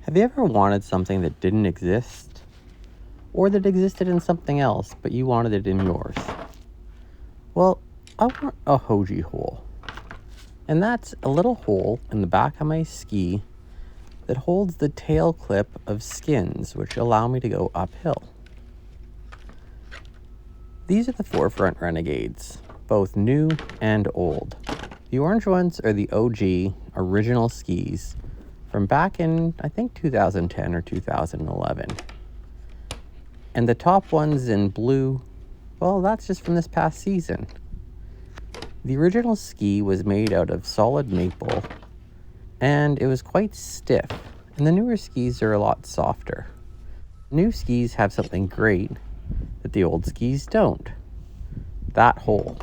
Have you ever wanted something that didn't exist? Or that existed in something else, but you wanted it in yours? Well, I want a Hoji Hole. And that's a little hole in the back of my ski that holds the tail clip of skins, which allow me to go uphill. These are the forefront Renegades, both new and old. The orange ones are the OG original skis from back in, I think, 2010 or 2011. And the top ones in blue, well, that's just from this past season. The original ski was made out of solid maple, and it was quite stiff, and the newer skis are a lot softer. New skis have something great that the old skis don't. That hole.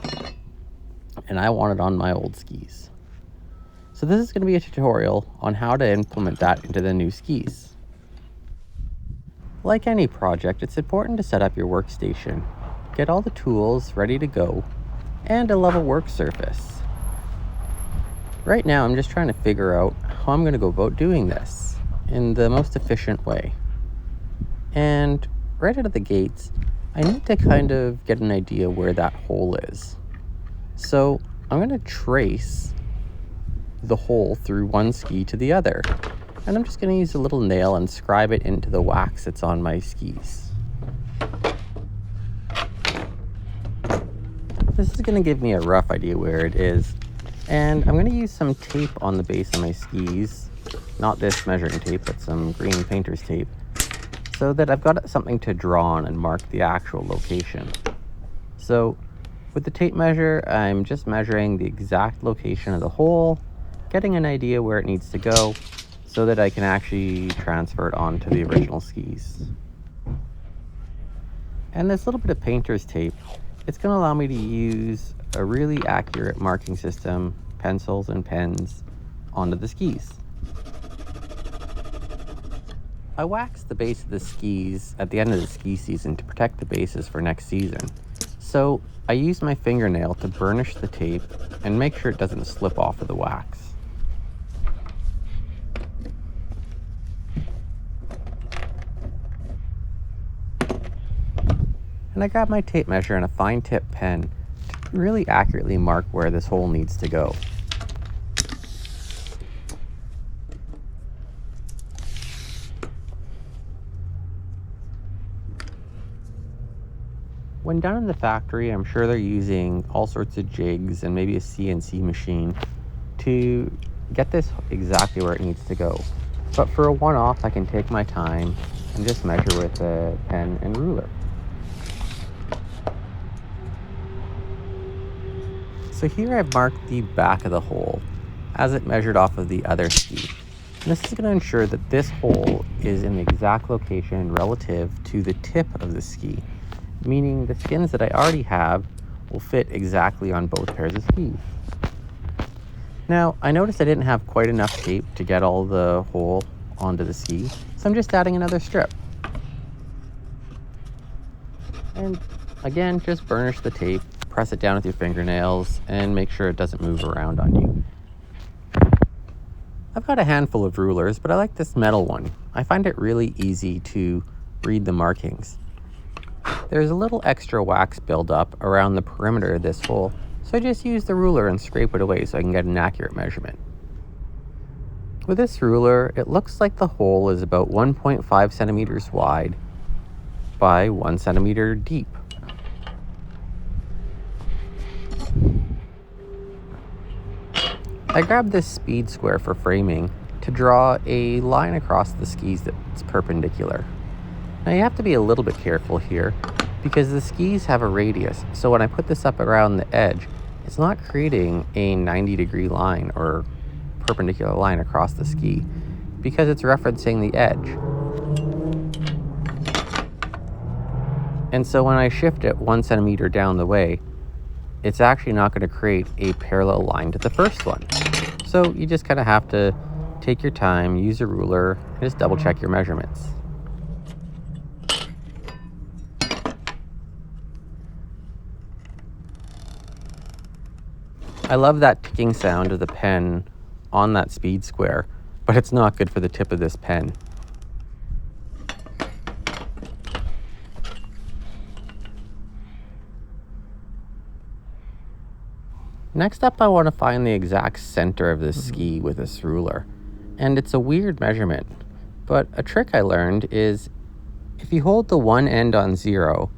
And I want it on my old skis. So this is going to be a tutorial on how to implement that into the new skis. Like any project, it's important to set up your workstation, get all the tools ready to go, and a level work surface. Right now, I'm just trying to figure out how I'm going to go about doing this in the most efficient way. And right out of the gates, I need to kind of get an idea where that hole is. So I'm going to trace the hole through one ski to the other. And I'm just going to use a little nail and scribe it into the wax that's on my skis. This is going to give me a rough idea where it is. And I'm going to use some tape on the base of my skis. Not this measuring tape, but some green painter's tape, so that I've got something to draw on and mark the actual location. So with the tape measure, I'm just measuring the exact location of the hole, getting an idea where it needs to go so that I can actually transfer it onto the original skis. And this little bit of painter's tape, it's going to allow me to use a really accurate marking system, pencils and pens, onto the skis. I waxed the base of the skis at the end of the ski season to protect the bases for next season. So I used my fingernail to burnish the tape and make sure it doesn't slip off of the wax. And I grabbed my tape measure and a fine tip pen to really accurately mark where this hole needs to go. When done in the factory, I'm sure they're using all sorts of jigs and maybe a CNC machine to get this exactly where it needs to go. But for a one-off, I can take my time and just measure with a pen and ruler. So here I've marked the back of the hole as it measured off of the other ski. And this is going to ensure that this hole is in the exact location relative to the tip of the ski, meaning the skins that I already have will fit exactly on both pairs of skis. Now, I noticed I didn't have quite enough tape to get all the hole onto the ski, so I'm just adding another strip. And again, just burnish the tape, press it down with your fingernails, and make sure it doesn't move around on you. I've got a handful of rulers, but I like this metal one. I find it really easy to read the markings. There's a little extra wax buildup around the perimeter of this hole, so I just use the ruler and scrape it away so I can get an accurate measurement. With this ruler, it looks like the hole is about 1.5 centimeters wide by 1 centimeter deep. I grabbed this speed square for framing to draw a line across the skis that's perpendicular. Now you have to be a little bit careful here because the skis have a radius, so when I put this up around the edge, it's not creating a 90-degree line or perpendicular line across the ski because it's referencing the edge. And so when I shift it 1 centimeter down the way, it's actually not going to create a parallel line to the first one. So you just kind of have to take your time, use a ruler, and just double check your measurements. I love that ticking sound of the pen on that speed square, but it's not good for the tip of this pen. Next up, I want to find the exact center of this ski with this ruler. And it's a weird measurement, but a trick I learned is if you hold the one end on 0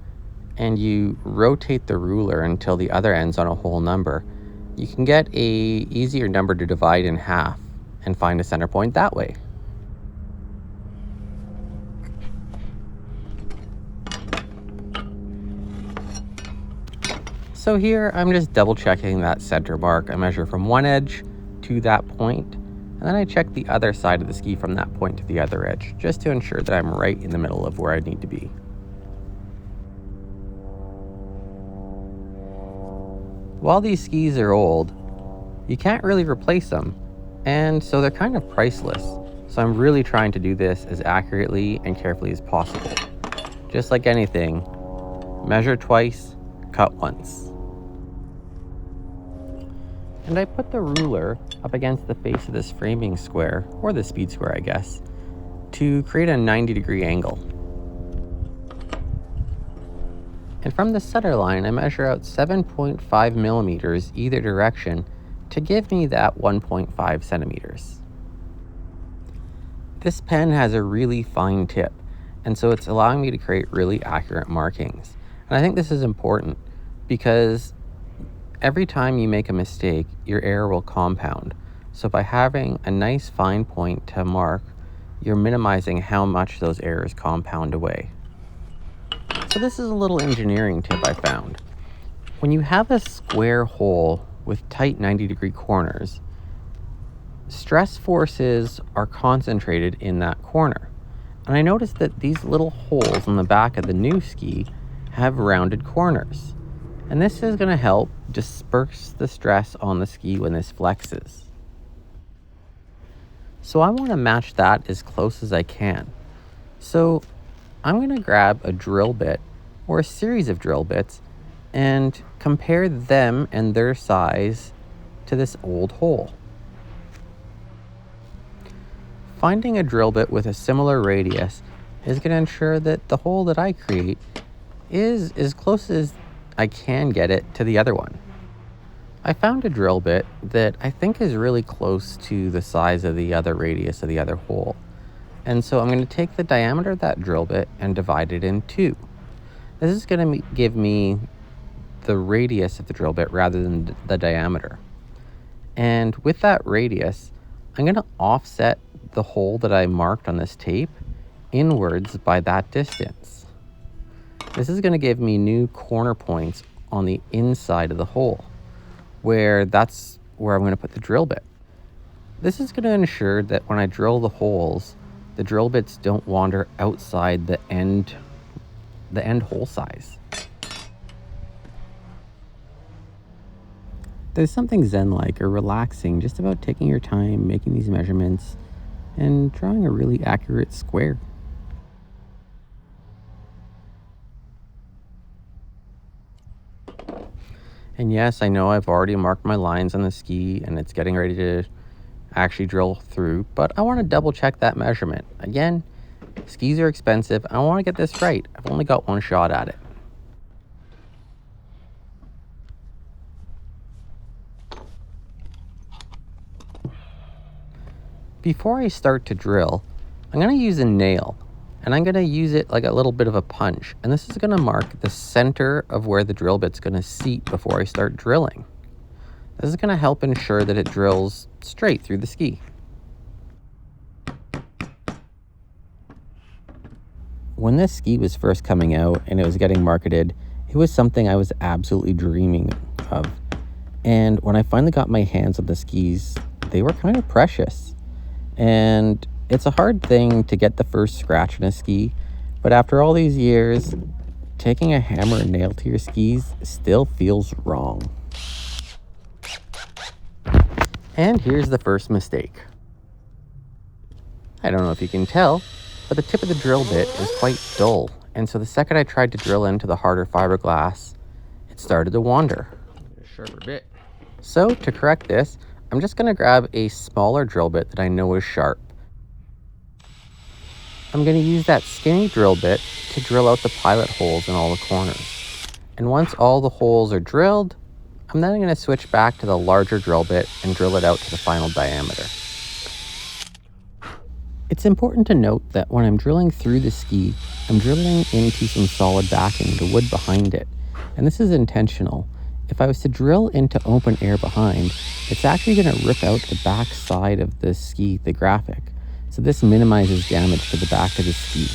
and you rotate the ruler until the other end's on a whole number, you can get a easier number to divide in half and find a center point that way. So here, I'm just double checking that center mark. I measure from one edge to that point, and then I check the other side of the ski from that point to the other edge, just to ensure that I'm right in the middle of where I need to be. While these skis are old, you can't really replace them, and so they're kind of priceless. So I'm really trying to do this as accurately and carefully as possible. Just like anything, measure twice, cut once. And I put the ruler up against the face of this framing square, or the speed square I guess, to create a 90-degree angle. And from the center line, I measure out 7.5 millimeters either direction to give me that 1.5 centimeters. This pen has a really fine tip, and so it's allowing me to create really accurate markings. And I think this is important because every time you make a mistake, your error will compound. So by having a nice fine point to mark, you're minimizing how much those errors compound away. So this is a little engineering tip I found. When you have a square hole with tight 90-degree corners, stress forces are concentrated in that corner. And I noticed that these little holes in the back of the new ski have rounded corners. And this is going to help disperse the stress on the ski when this flexes. So I want to match that as close as I can. So I'm going to grab a drill bit or a series of drill bits and compare them and their size to this old hole. Finding a drill bit with a similar radius is going to ensure that the hole that I create is as close as I can get it to the other one. I found a drill bit that I think is really close to the size of the other radius of the other hole. And so I'm going to take the diameter of that drill bit and divide it in 2. This is going to give me the radius of the drill bit rather than the diameter. And with that radius, I'm going to offset the hole that I marked on this tape inwards by that distance. This is going to give me new corner points on the inside of the hole, that's where I'm going to put the drill bit. This is going to ensure that when I drill the holes, the drill bits don't wander outside the end hole size. There's something zen-like or relaxing just about taking your time, making these measurements, and drawing a really accurate square. And yes, I know I've already marked my lines on the ski and it's getting ready to actually drill through, but I want to double check that measurement. Again, skis are expensive. I want to get this right. I've only got one shot at it. Before I start to drill, I'm going to use a nail, and I'm going to use it like a little bit of a punch. And this is going to mark the center of where the drill bit's going to seat before I start drilling. This is going to help ensure that it drills straight through the ski. When this ski was first coming out and it was getting marketed, it was something I was absolutely dreaming of. And when I finally got my hands on the skis, they were kind of precious. And it's a hard thing to get the first scratch in a ski, but after all these years, taking a hammer and nail to your skis still feels wrong. And here's the first mistake. I don't know if you can tell, but the tip of the drill bit is quite dull, and so the second I tried to drill into the harder fiberglass, it started to wander. A sharper bit. So to correct this, I'm just going to grab a smaller drill bit that I know is sharp. I'm going to use that skinny drill bit to drill out the pilot holes in all the corners. And once all the holes are drilled, I'm then going to switch back to the larger drill bit and drill it out to the final diameter. It's important to note that when I'm drilling through the ski, I'm drilling into some solid backing, the wood behind it. And this is intentional. If I was to drill into open air behind, it's actually going to rip out the back side of the ski, the graphic. So this minimizes damage to the back of the ski.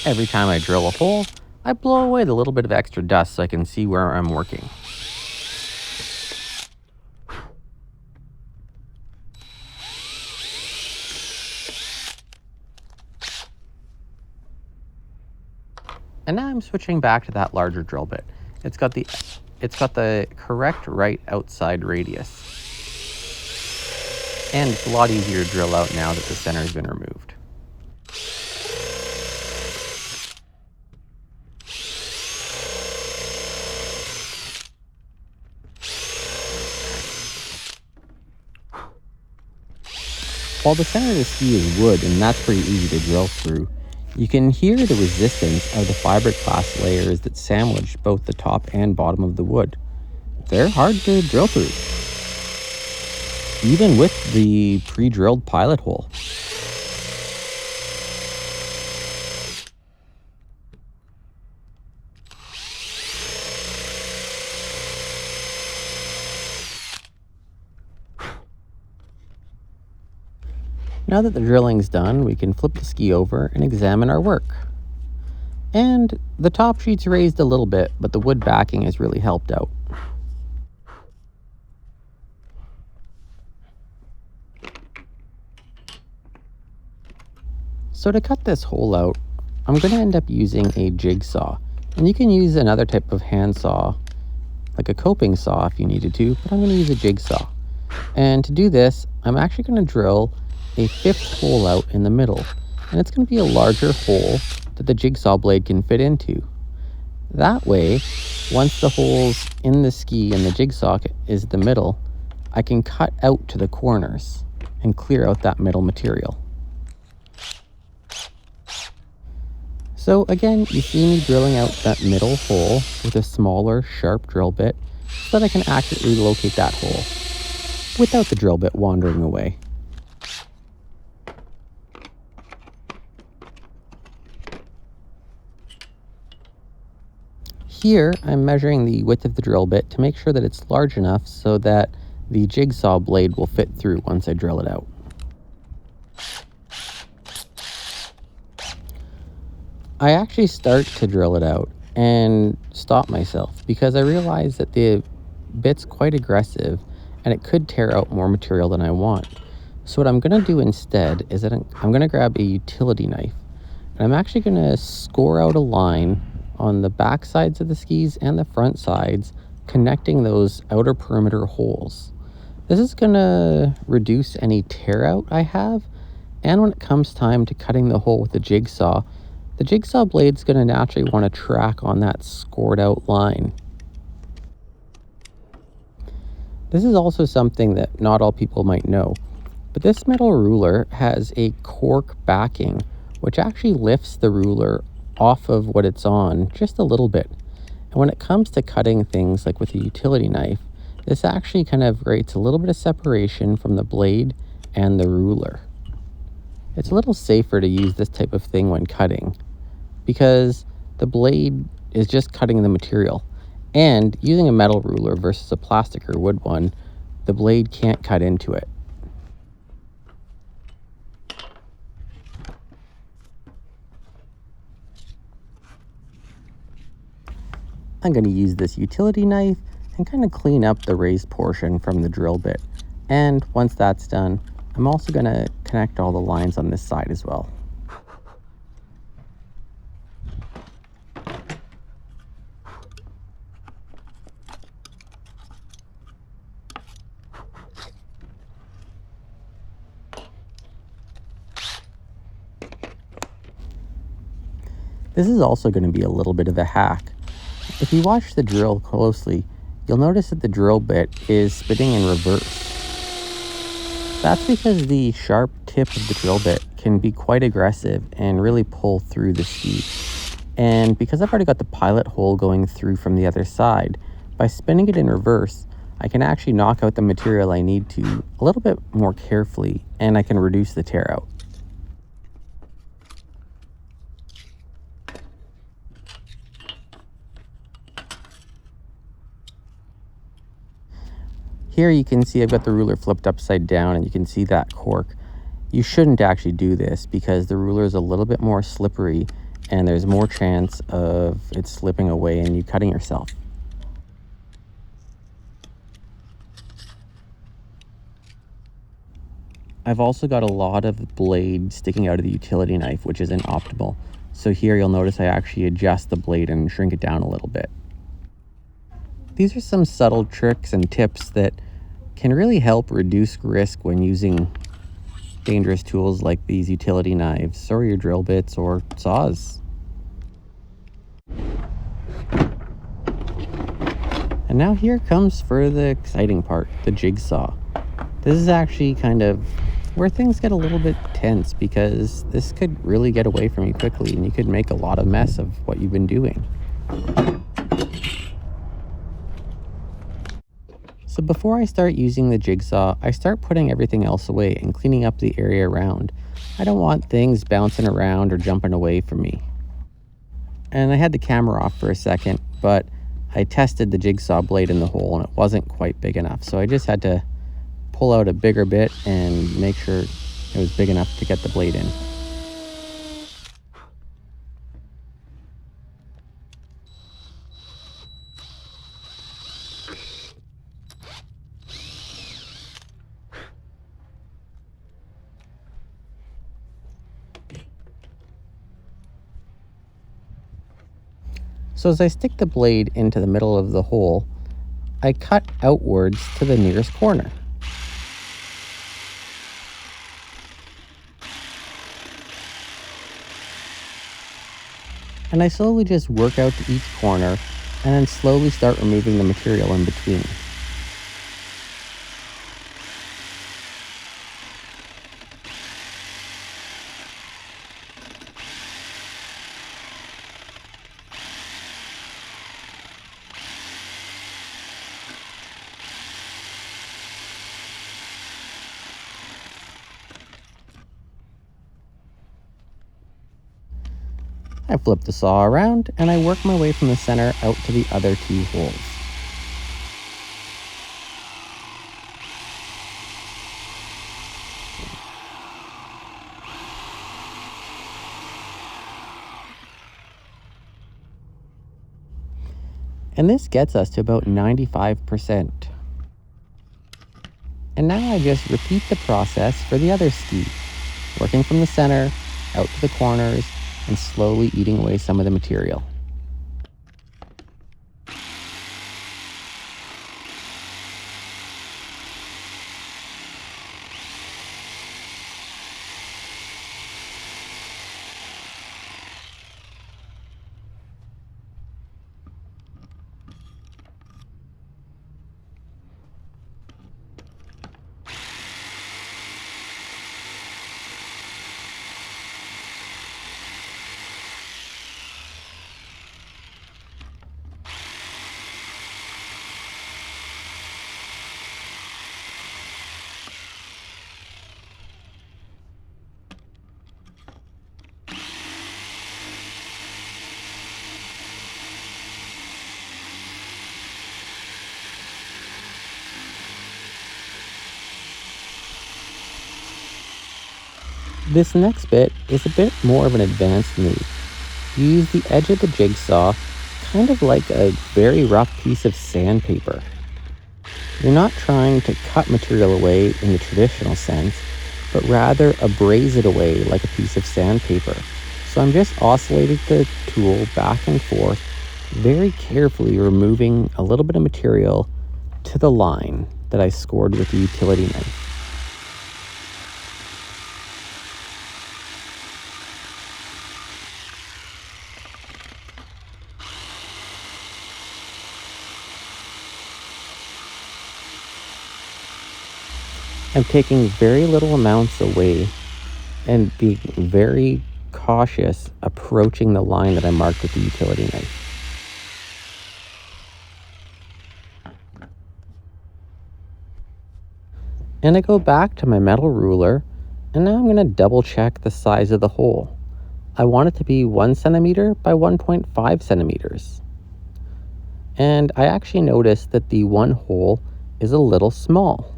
Every time I drill a hole, I blow away the little bit of extra dust so I can see where I'm working. And now I'm switching back to that larger drill bit. It's got the correct right outside radius. And it's a lot easier to drill out now that the center has been removed. While the center of the ski is wood, and that's pretty easy to drill through, you can hear the resistance of the fiberglass layers that sandwich both the top and bottom of the wood. They're hard to drill through, even with the pre-drilled pilot hole. Now that the drilling's done, we can flip the ski over and examine our work. And the top sheet's raised a little bit, but the wood backing has really helped out. So to cut this hole out, I'm going to end up using a jigsaw. And you can use another type of hand saw, like a coping saw if you needed to, but I'm going to use a jigsaw. And to do this, I'm actually going to drill a fifth hole out in the middle, and it's going to be a larger hole that the jigsaw blade can fit into. That way, once the holes in the ski and the jigsaw is the middle, I can cut out to the corners and clear out that middle material. So again, you see me drilling out that middle hole with a smaller, sharp drill bit so that I can accurately locate that hole without the drill bit wandering away. Here, I'm measuring the width of the drill bit to make sure that it's large enough so that the jigsaw blade will fit through once I drill it out. I actually start to drill it out and stop myself because I realize that the bit's quite aggressive and it could tear out more material than I want. So what I'm going to do instead is that I'm going to grab a utility knife and I'm actually going to score out a line on the back sides of the skis and the front sides, connecting those outer perimeter holes. This is going to reduce any tear out I have, and when it comes time to cutting the hole with the jigsaw blade's going to naturally want to track on that scored out line. This is also something that not all people might know, but this metal ruler has a cork backing, which actually lifts the ruler off of what it's on just a little bit. And when it comes to cutting things like with a utility knife, this actually kind of creates a little bit of separation from the blade and the ruler. It's a little safer to use this type of thing when cutting because the blade is just cutting the material. And using a metal ruler versus a plastic or wood one, the blade can't cut into it. I'm going to use this utility knife and kind of clean up the raised portion from the drill bit. And once that's done, I'm also going to connect all the lines on this side as well. This is also going to be a little bit of a hack. If you watch the drill closely, you'll notice that the drill bit is spinning in reverse. That's because the sharp tip of the drill bit can be quite aggressive and really pull through the ski. And because I've already got the pilot hole going through from the other side, by spinning it in reverse, I can actually knock out the material I need to a little bit more carefully, and I can reduce the tear out. Here you can see I've got the ruler flipped upside down, and you can see that cork. You shouldn't actually do this because the ruler is a little bit more slippery and there's more chance of it slipping away and you cutting yourself. I've also got a lot of blade sticking out of the utility knife, which isn't optimal. So here you'll notice I actually adjust the blade and shrink it down a little bit. These are some subtle tricks and tips that can really help reduce risk when using dangerous tools like these utility knives or your drill bits or saws. And now here comes for the exciting part, the jigsaw. This is actually kind of where things get a little bit tense because this could really get away from you quickly and you could make a lot of mess of what you've been doing. So before I start using the jigsaw, I start putting everything else away and cleaning up the area around. I don't want things bouncing around or jumping away from me. And I had the camera off for a second, but I tested the jigsaw blade in the hole and it wasn't quite big enough. So I just had to pull out a bigger bit and make sure it was big enough to get the blade in. So as I stick the blade into the middle of the hole, I cut outwards to the nearest corner. And I slowly just work out to each corner and then slowly start removing the material in between. I flip the saw around and I work my way from the center out to the other two holes. And this gets us to about 95%. And now I just repeat the process for the other ski, working from the center, out to the corners, and slowly eating away some of the material. This next bit is a bit more of an advanced move. You use the edge of the jigsaw kind of like a very rough piece of sandpaper. You're not trying to cut material away in the traditional sense, but rather abrase it away like a piece of sandpaper. So I'm just oscillating the tool back and forth, very carefully removing a little bit of material to the line that I scored with the utility knife. I'm taking very little amounts away and being very cautious approaching the line that I marked with the utility knife. And I go back to my metal ruler, and now I'm going to double check the size of the hole. I want it to be 1 centimeter by 1.5 centimeters. And I actually noticed that the one hole is a little small.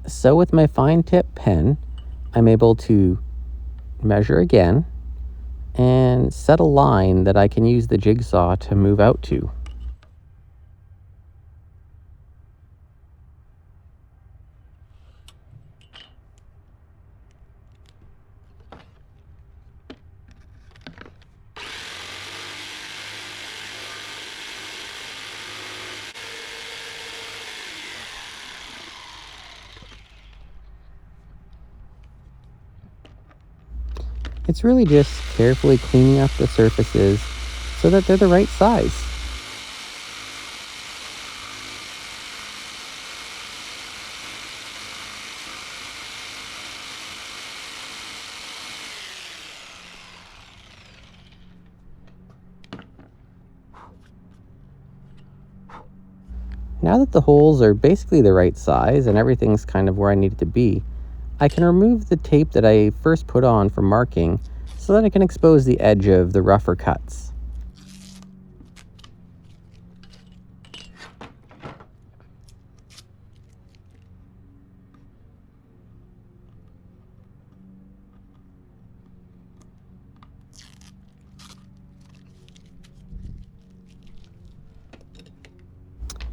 So with my fine tip pen, I'm able to measure again and set a line that I can use the jigsaw to move out to. It's really just carefully cleaning up the surfaces so that they're the right size. Now that the holes are basically the right size and everything's kind of where I need it to be, I can remove the tape that I first put on for marking so that I can expose the edge of the rougher cuts.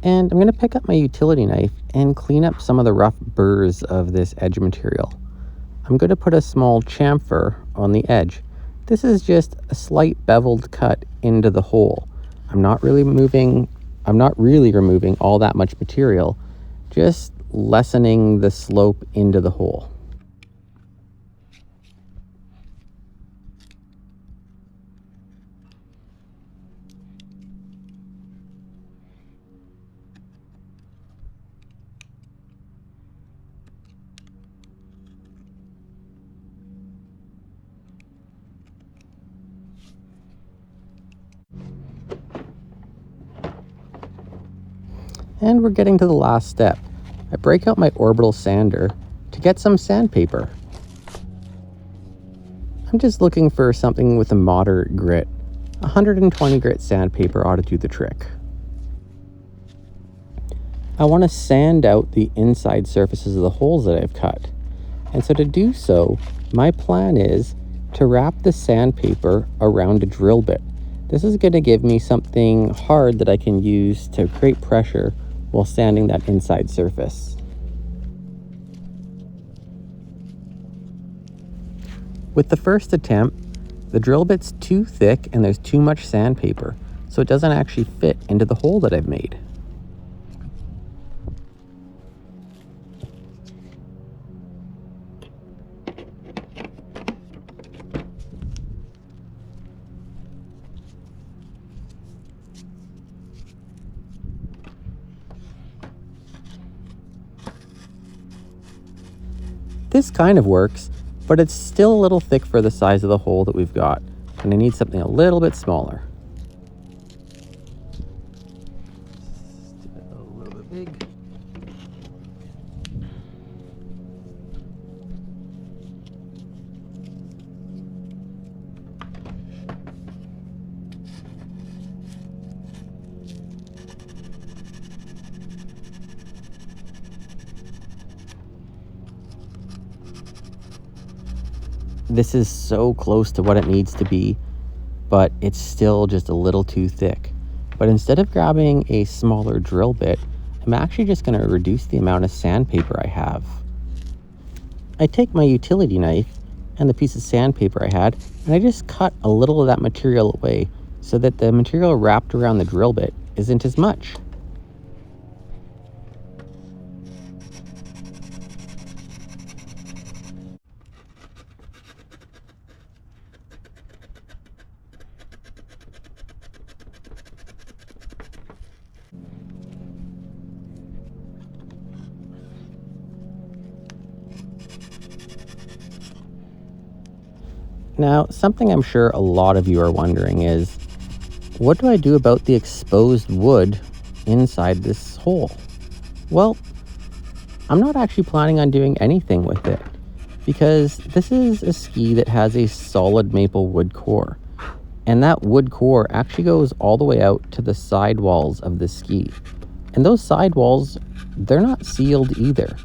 And I'm going to pick up my utility knife and clean up some of the rough burrs of this edge material. I'm going to put a small chamfer on the edge. This is just a slight beveled cut into the hole. I'm not really removing all that much material, just lessening the slope into the hole. And we're getting to the last step. I break out my orbital sander to get some sandpaper. I'm just looking for something with a moderate grit. 120 grit sandpaper ought to do the trick. I want to sand out the inside surfaces of the holes that I've cut. And so to do so, my plan is to wrap the sandpaper around a drill bit. This is going to give me something hard that I can use to create pressure while sanding that inside surface. With the first attempt, the drill bit's too thick and there's too much sandpaper, so it doesn't actually fit into the hole that I've made. This kind of works, but it's still a little thick for the size of the hole that we've got, and I need something a little bit smaller. A little bit big. This is so close to what it needs to be, but it's still just a little too thick. But instead of grabbing a smaller drill bit, I'm actually just going to reduce the amount of sandpaper I have. I take my utility knife and the piece of sandpaper I had, and I just cut a little of that material away so that the material wrapped around the drill bit isn't as much. Now, something I'm sure a lot of you are wondering is, what do I do about the exposed wood inside this hole? Well, I'm not actually planning on doing anything with it, because this is a ski that has a solid maple wood core. And that wood core actually goes all the way out to the side walls of the ski. And those side walls, they're not sealed either.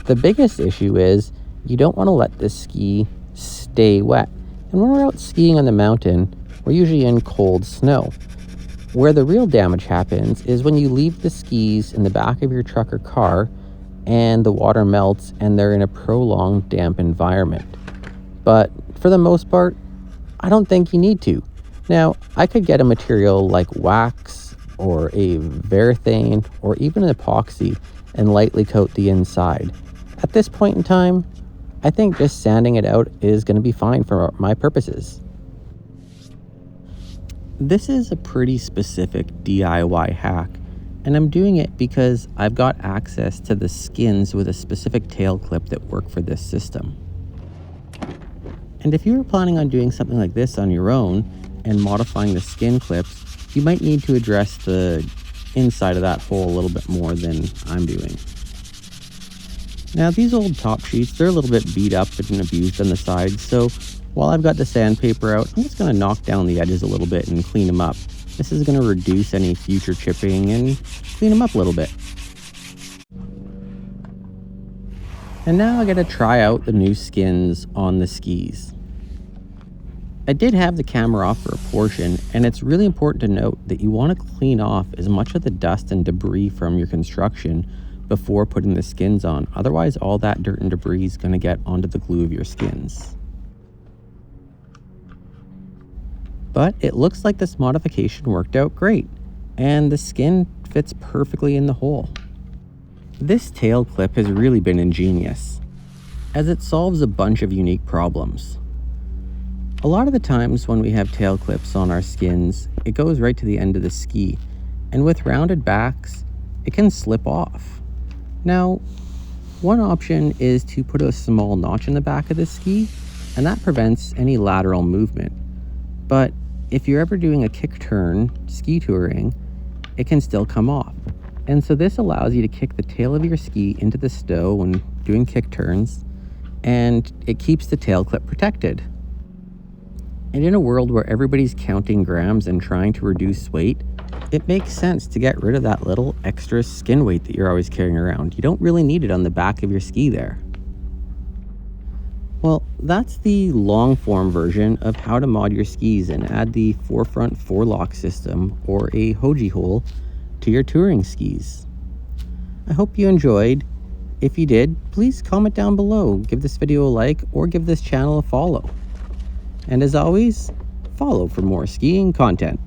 The biggest issue is you don't want to let this ski stay wet. And when we're out skiing on the mountain, we're usually in cold snow. Where the real damage happens is when you leave the skis in the back of your truck or car and the water melts and they're in a prolonged damp environment. But for the most part, I don't think you need to. Now, I could get a material like wax or a varathane or even an epoxy and lightly coat the inside. At this point in time, I think just sanding it out is going to be fine for my purposes. This is a pretty specific DIY hack, and I'm doing it because I've got access to the skins with a specific tail clip that work for this system. And if you were planning on doing something like this on your own and modifying the skin clips, you might need to address the inside of that hole a little bit more than I'm doing. Now, these old top sheets, they're a little bit beat up and abused on the sides, so while I've got the sandpaper out, I'm just going to knock down the edges a little bit and clean them up. This is going to reduce any future chipping and clean them up a little bit. And now I got to try out the new skins on the skis. I did have the camera off for a portion, and it's really important to note that you want to clean off as much of the dust and debris from your construction before putting the skins on. Otherwise, all that dirt and debris is going to get onto the glue of your skins. But it looks like this modification worked out great, and the skin fits perfectly in the hole. This tail clip has really been ingenious, as it solves a bunch of unique problems. A lot of the times when we have tail clips on our skins, it goes right to the end of the ski, and with rounded backs, it can slip off. Now, one option is to put a small notch in the back of the ski, and that prevents any lateral movement. But if you're ever doing a kick turn ski touring, it can still come off. And so this allows you to kick the tail of your ski into the stow when doing kick turns, and it keeps the tail clip protected. And in a world where everybody's counting grams and trying to reduce weight, it makes sense to get rid of that little extra skin weight that you're always carrying around. You don't really need it on the back of your ski there. Well, that's the long form version of how to mod your skis and add the forefront forelock system or a Hoji Hole to your touring skis. I hope you enjoyed. If you did, please comment down below, give this video a like, or give this channel a follow. And as always, follow for more skiing content.